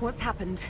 What's happened?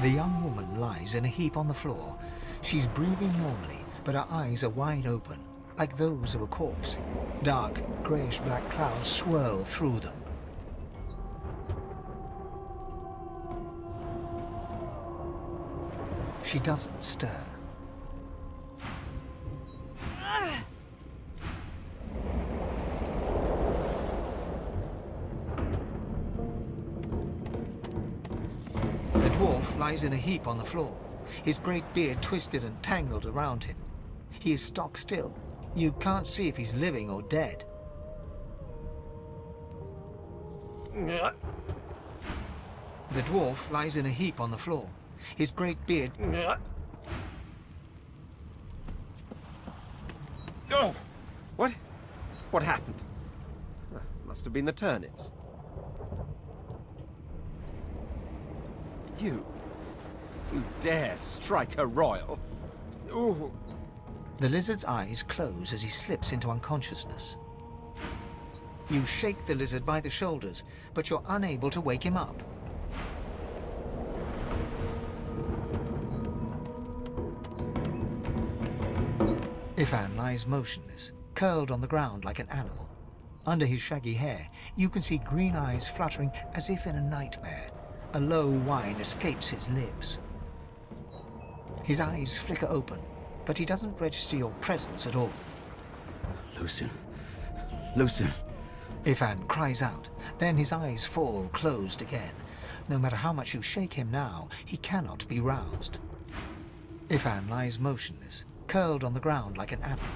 The young woman lies in a heap on the floor. She's breathing normally, but her eyes are wide open, like those of a corpse. Dark, greyish-black clouds swirl through them. She doesn't stir. The dwarf lies in a heap on the floor, his great beard twisted and tangled around him. He is stock still. You can't see if he's living or dead. The dwarf lies in a heap on the floor, his great beard... Oh! What? What happened? Must have been the turnips. You dare strike a royal? Ooh! The lizard's eyes close as he slips into unconsciousness. You shake the lizard by the shoulders, but you're unable to wake him up. Ifan lies motionless, curled on the ground like an animal. Under his shaggy hair, you can see green eyes fluttering as if in a nightmare. A low whine escapes his lips. His eyes flicker open, but he doesn't register your presence at all. Lucien. Lucien. Ifan cries out, then his eyes fall closed again. No matter how much you shake him now, he cannot be roused. Ifan lies motionless, curled on the ground like an apple.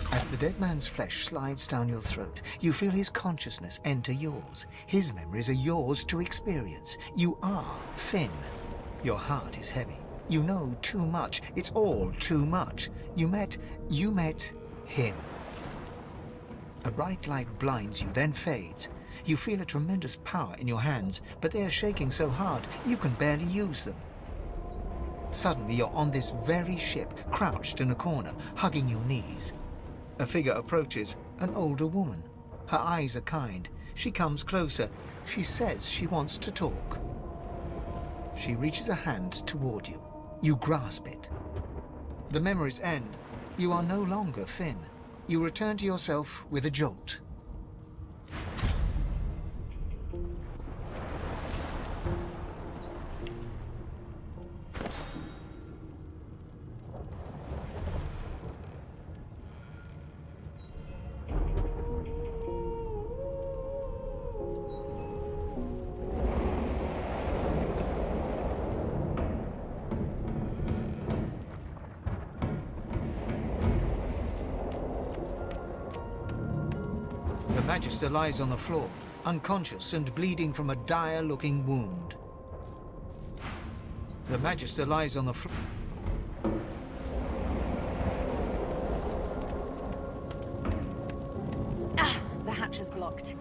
As the dead man's flesh slides down your throat, you feel his consciousness enter yours. His memories are yours to experience. You are Finn. Your heart is heavy. You know too much. It's all too much. You met him. A bright light blinds you, then fades. You feel a tremendous power in your hands, but they are shaking so hard you can barely use them. Suddenly you're on this very ship, crouched in a corner, hugging your knees. A figure approaches, an older woman. Her eyes are kind. She comes closer. She says she wants to talk. She reaches a hand toward you. You grasp it. The memories end. You are no longer Finn. You return to yourself with a jolt. The Magister lies on the floor, unconscious and bleeding from a dire-looking wound. The Magister lies on the floor. Ah, the hatch is blocked.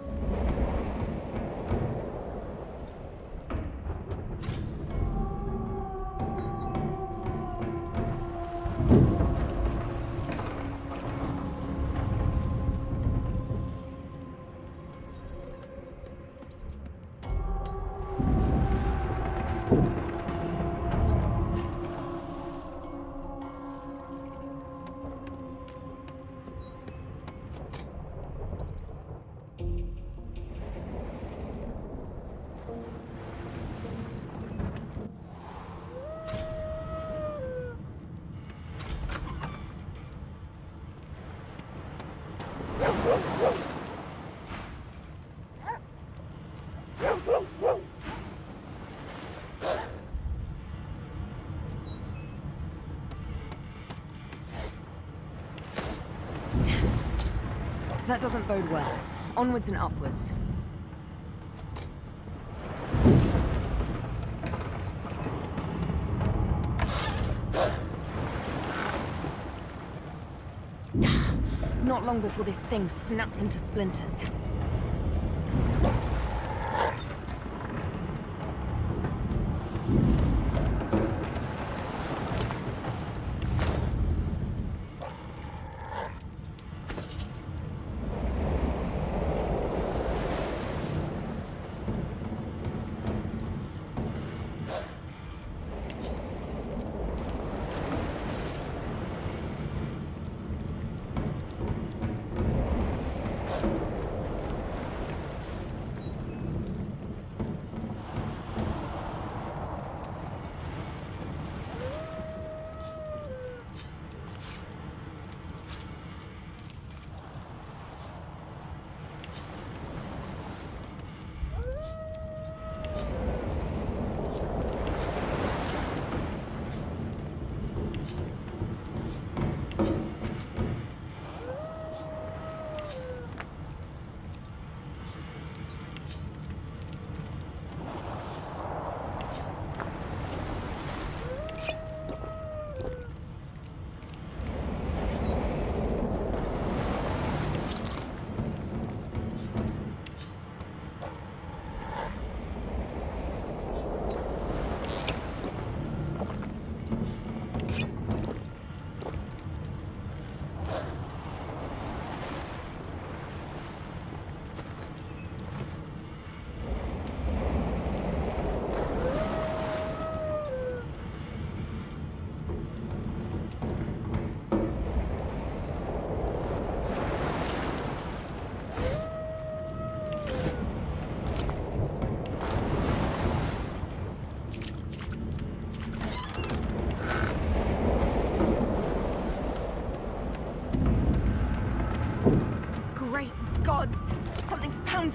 That doesn't bode well. Onwards and upwards. Not long before this thing snaps into splinters.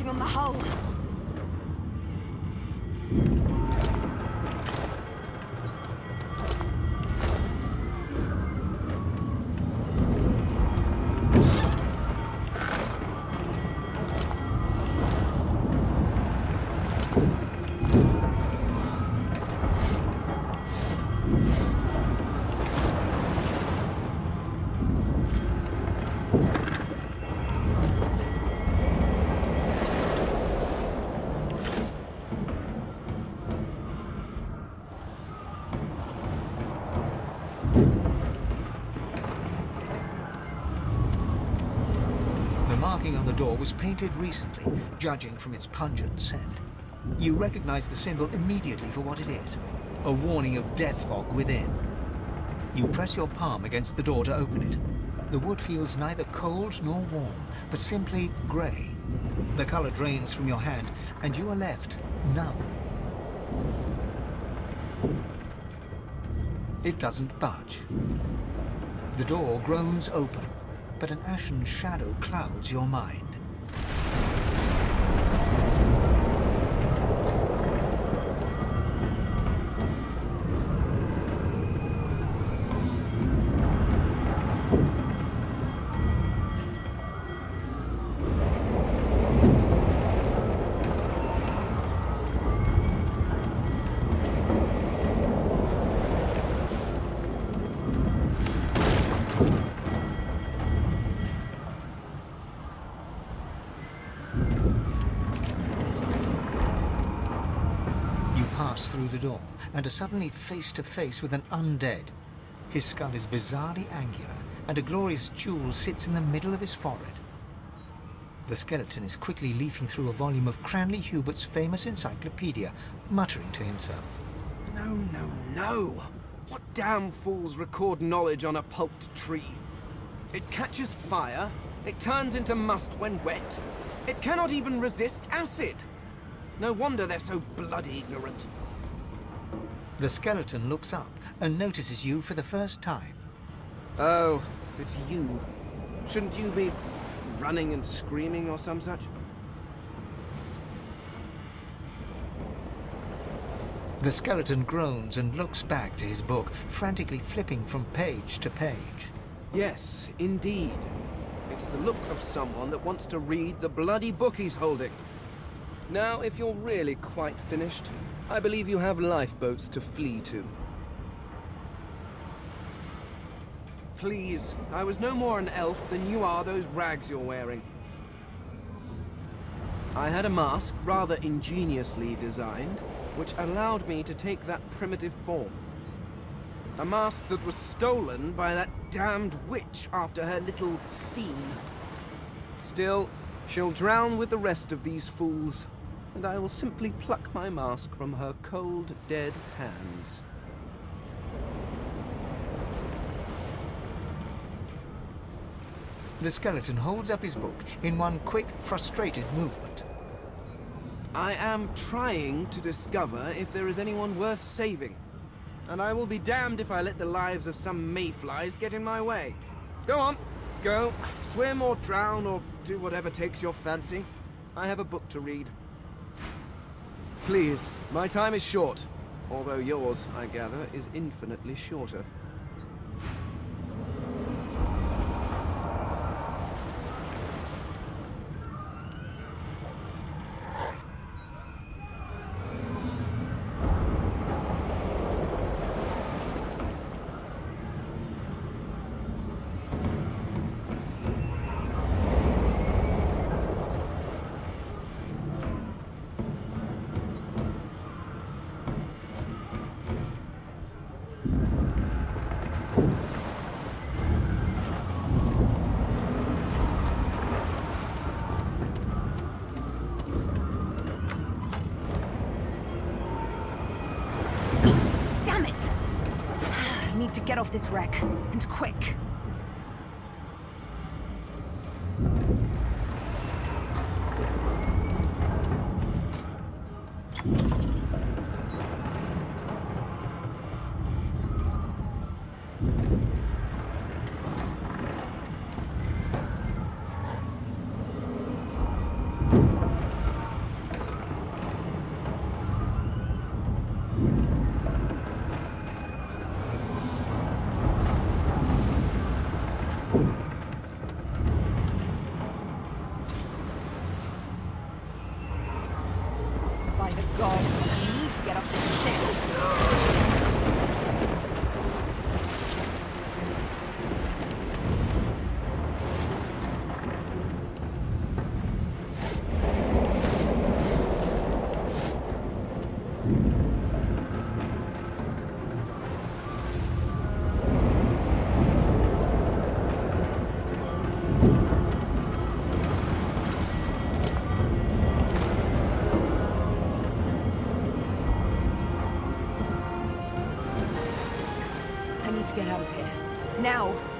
standing on the hull. The marking on the door was painted recently, judging from its pungent scent. You recognize the symbol immediately for what it is, a warning of death fog within. You press your palm against the door to open it. The wood feels neither cold nor warm, but simply grey. The color drains from your hand, and you are left numb. It doesn't budge. The door groans open, but an ashen shadow clouds your mind. Pass through the door and are suddenly face to face with an undead. His skull is bizarrely angular, and a glorious jewel sits in the middle of his forehead. The skeleton is quickly leafing through a volume of Cranley Hubert's famous encyclopedia, muttering to himself. No, no, no! What damn fools record knowledge on a pulped tree? It catches fire, it turns into must when wet. It cannot even resist acid. No wonder they're so bloody ignorant. The skeleton looks up and notices you for the first time. Oh, it's you. Shouldn't you be running and screaming or some such? The skeleton groans and looks back to his book, frantically flipping from page to page. Yes, indeed. It's the look of someone that wants to read the bloody book he's holding. Now, if you're really quite finished, I believe you have lifeboats to flee to. Please, I was no more an elf than you are those rags you're wearing. I had a mask, rather ingeniously designed, which allowed me to take that primitive form. A mask that was stolen by that damned witch after her little scene. Still, she'll drown with the rest of these fools, and I will simply pluck my mask from her cold, dead hands. The skeleton holds up his book in one quick, frustrated movement. I am trying to discover if there is anyone worth saving, and I will be damned if I let the lives of some mayflies get in my way. Go on, go, swim or drown or do whatever takes your fancy. I have a book to read. Please, my time is short, although yours, I gather, is infinitely shorter. To get off this wreck, and quick. to get out of here. Now!